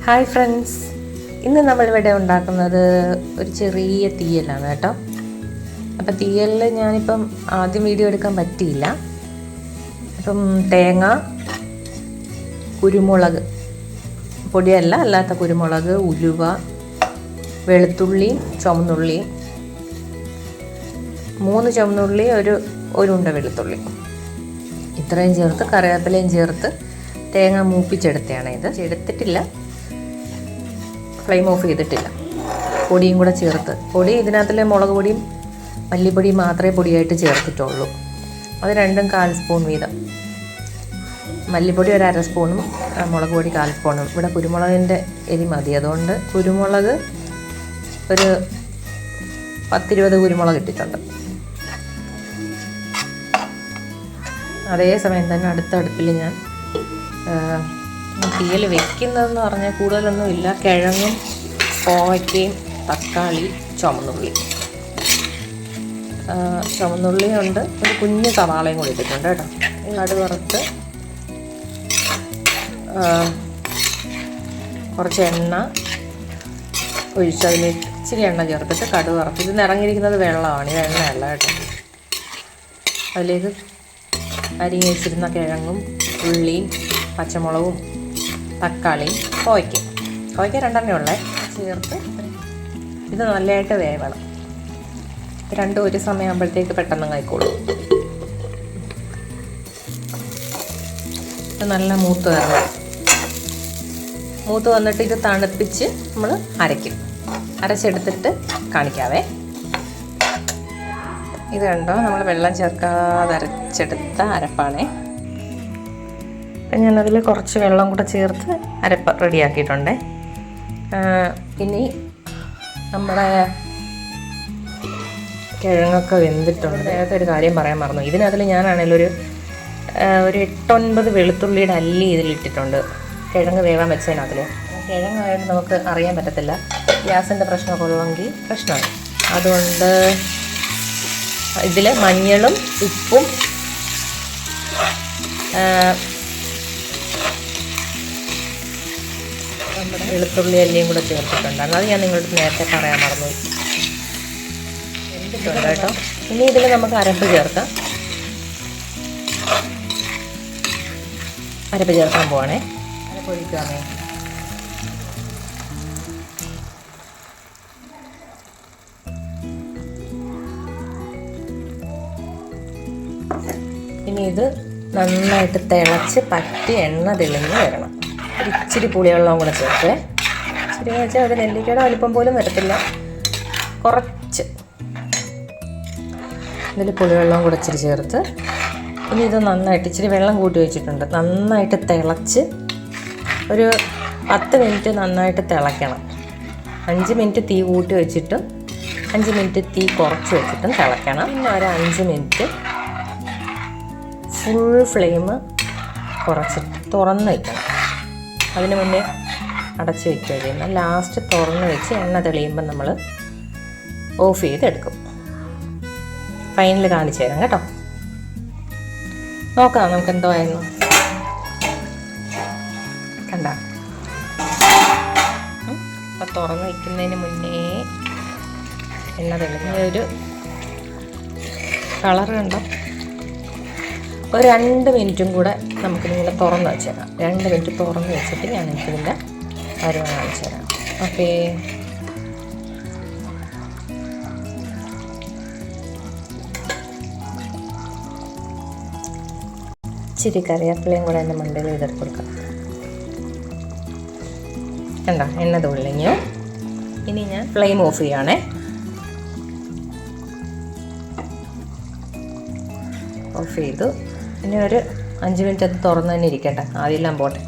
Hi friends, ഇന്ന് നമ്മളിവിടെ ഉണ്ടാക്കുന്നത് ഒരു ചെറിയ തീയലാണ് കേട്ടോ. അപ്പം തീയലിൽ ഞാനിപ്പം ആദ്യം വീഡിയോ എടുക്കാൻ പറ്റിയില്ല. അപ്പം തേങ്ങ, കുരുമുളക് പൊടിയല്ല, അല്ലാത്ത കുരുമുളക്, ഉലുവ, വെളുത്തുള്ളിയും ചുവന്നുള്ളിയും, 3 ചുവന്നുള്ളി, ഒരു ഉണ്ട വെളുത്തുള്ളി, ഇത്രയും ചേർത്ത് കറിവേപ്പിലയും ചേർത്ത് തേങ്ങ മൂപ്പിച്ചെടുത്തതാണ് ഇത്. എടുത്തിട്ടില്ല, ഫ്ലെയിം ഓഫ് ചെയ്തിട്ടില്ല. പൊടിയും കൂടെ ചേർത്ത്, പൊടി ഇതിനകത്തിലെ മുളക് പൊടിയും മല്ലിപ്പൊടിയും മാത്രമേ പൊടിയായിട്ട് ചേർത്തിട്ടുള്ളൂ. അത് രണ്ടും 1/4 സ്പൂൺ വീതം. മല്ലിപ്പൊടി ഒരു 1/2 സ്പൂണും മുളക് പൊടി 1/4 സ്പൂണും. ഇവിടെ കുരുമുളകിൻ്റെ എരി മതി, അതുകൊണ്ട് കുരുമുളക് ഒരു 10-20 കുരുമുളക് ഇട്ടിട്ടുണ്ട്. അതേസമയം തന്നെ അടുത്ത അടുപ്പിൽ ഞാൻ തീയൽ വെക്കുന്നതെന്ന് പറഞ്ഞാൽ കൂടുതലൊന്നുമില്ല. കിഴങ്ങും കോവയ്ക്കയും തക്കാളി, ചുവന്നുള്ളി ഉണ്ട്, ഒരു കുഞ്ഞ് സവാളയും കൂടി ഇട്ടിട്ടുണ്ട് കേട്ടോ. കടുക് വറുത്ത് കുറച്ച് എണ്ണ ഒഴിച്ച് അതിൽ ഇച്ചിരി എണ്ണ ചേർത്തിട്ട് കടുക് വറുത്ത്, ഇത് നിറങ്ങിയിരിക്കുന്നത് വെള്ളമാണ്, ഇത് എണ്ണയല്ല കേട്ടോ. അതിലേക്ക് അരിഞ്ഞ് വെച്ചിരുന്ന കിഴങ്ങും ഉള്ളിയും പച്ചമുളകും തക്കാളിയും കോവയ്ക്ക 2 ഉള്ളേ ചേർത്ത് ഇത് നല്ലതായിട്ട് വേവണം. രണ്ടും ഒരു സമയമാകുമ്പോഴത്തേക്ക് പെട്ടെന്ന് ആയിക്കോളും. ഇത് നല്ല മൂത്ത് വരണം. മൂത്ത് വന്നിട്ട് ഇത് തണുപ്പിച്ച് നമ്മൾ അരച്ചെടുത്തിട്ട് കാണിക്കാവേ. ഇത് കണ്ടോ, നമ്മൾ വെള്ളം ചേർക്കാതെ അരച്ചെടുത്ത അരപ്പാണേ. ഞാനതിൽ കുറച്ച് വെള്ളം കൂടെ ചേർത്ത് അരപ്പ് റെഡിയാക്കിയിട്ടുണ്ടേ. ഇനി നമ്മുടെ കിഴങ്ങൊക്കെ വെന്തിട്ടുണ്ട്. നേരത്തെ ഒരു കാര്യം പറയാൻ മറന്നു. ഇതിനകത്തിൽ ഞാനാണെങ്കിലും ഒരു 8-9 വെളുത്തുള്ളിയുടെ അല്ലി ഇതിലിട്ടിട്ടുണ്ട്, കിഴങ്ങ് വേവാൻ വെച്ചതിനകത്തിൽ. കിഴങ്ങായിട്ട് നമുക്ക് അറിയാൻ പറ്റത്തില്ല, ഗ്യാസിൻ്റെ പ്രശ്നമൊക്കെ ഉള്ളെങ്കിൽ പ്രശ്നമാണ്. അതുകൊണ്ട് ഇതിൽ മഞ്ഞളും ഉപ്പും നമ്മുടെ വെളുത്തുള്ളി അല്ലിയും കൂടെ ചേർത്തിട്ടുണ്ടായിരുന്നു. അത് ഞാൻ നിങ്ങളോട് നേരത്തെ പറയാൻ മറന്നു. വെന്തിട്ടുണ്ട് കേട്ടോ. ഇനി ഇതിൽ നമുക്ക് അരപ്പ് ചേർക്കാം. അരപ്പ് ചേർക്കാൻ പോവാണേ. അരപ്പ് ഒഴിക്കാമേ. ഇനി ഇത് നന്നായിട്ട് തിളച്ച് പറ്റി എണ്ണ തെളിഞ്ഞ് വരണം. ഒരു ഇച്ചിരി പുളിവെള്ളവും കൂടെ ചേർത്ത്, ഇച്ചിരി വെച്ചാൽ ഒരു നെല്ലിക്കയുടെ വലിപ്പം പോലും വരത്തില്ല, കുറച്ച് ഇതിൽ പുളിവെള്ളവും കൂടെ ഇച്ചിരി ചേർത്ത് ഇനി ഇത് നന്നായിട്ട്, ഇച്ചിരി വെള്ളം കൂട്ടി വെച്ചിട്ടുണ്ട്, നന്നായിട്ട് തിളച്ച് ഒരു 10 മിനിറ്റ് നന്നായിട്ട് തിളയ്ക്കണം. 5 മിനിറ്റ് തീ കൂട്ടി വെച്ചിട്ടും 5 മിനിറ്റ് തീ കുറച്ച് വെച്ചിട്ടും തിളയ്ക്കണം. പിന്നെ ഒരു 5 മിനിറ്റ് ഫുൾ ഫ്ലെയിം കുറച്ചിട്ട് തുറന്ന് വയ്ക്കണം. അതിന് മുന്നേ അടച്ച് വയ്ക്കുക ചെയ്യുന്ന. ലാസ്റ്റ് തുറന്ന് വെച്ച് എണ്ണ തെളിയുമ്പോൾ നമ്മൾ ഓഫ് ചെയ്തെടുക്കും. ഫൈനൽ കാണിച്ചു തരാം കേട്ടോ. നോക്കാം നമുക്ക് എന്തോ ആയിരുന്നു. കണ്ട, അപ്പം തുറന്ന് വയ്ക്കുന്നതിന് മുന്നേ എണ്ണ തെളിഞ്ഞ ഒരു കളർ കണ്ടോ. ഒരു 2 മിനിറ്റും കൂടെ നമുക്കിങ്ങനെ തുറന്ന് വെച്ചേക്കാം. 2 മിനിറ്റ് തുറന്ന് വെച്ചിട്ട് ഞാൻ എനിക്കിതിൻ്റെ അരവ് കാണിച്ചു തരാം. ഓക്കേ, ഇച്ചിരി കറിവേപ്പിലയും കൂടെ എൻ്റെ മണ്ടയിൽ ഇതെടുത്ത് കൊടുക്കാം. കണ്ടോ, എണ്ണ തുള്ളിഞ്ഞു. ഇനി ഞാൻ ഫ്ലെയിം ഓഫ് ചെയ്യുകയാണേ. ഓഫ് ചെയ്തു. ഇനി ഒരു 5 മിനിറ്റ് അത് തുറന്ന് തന്നെ ഇരിക്കട്ടെ, ആദ്യമെല്ലാം പോട്ടെ.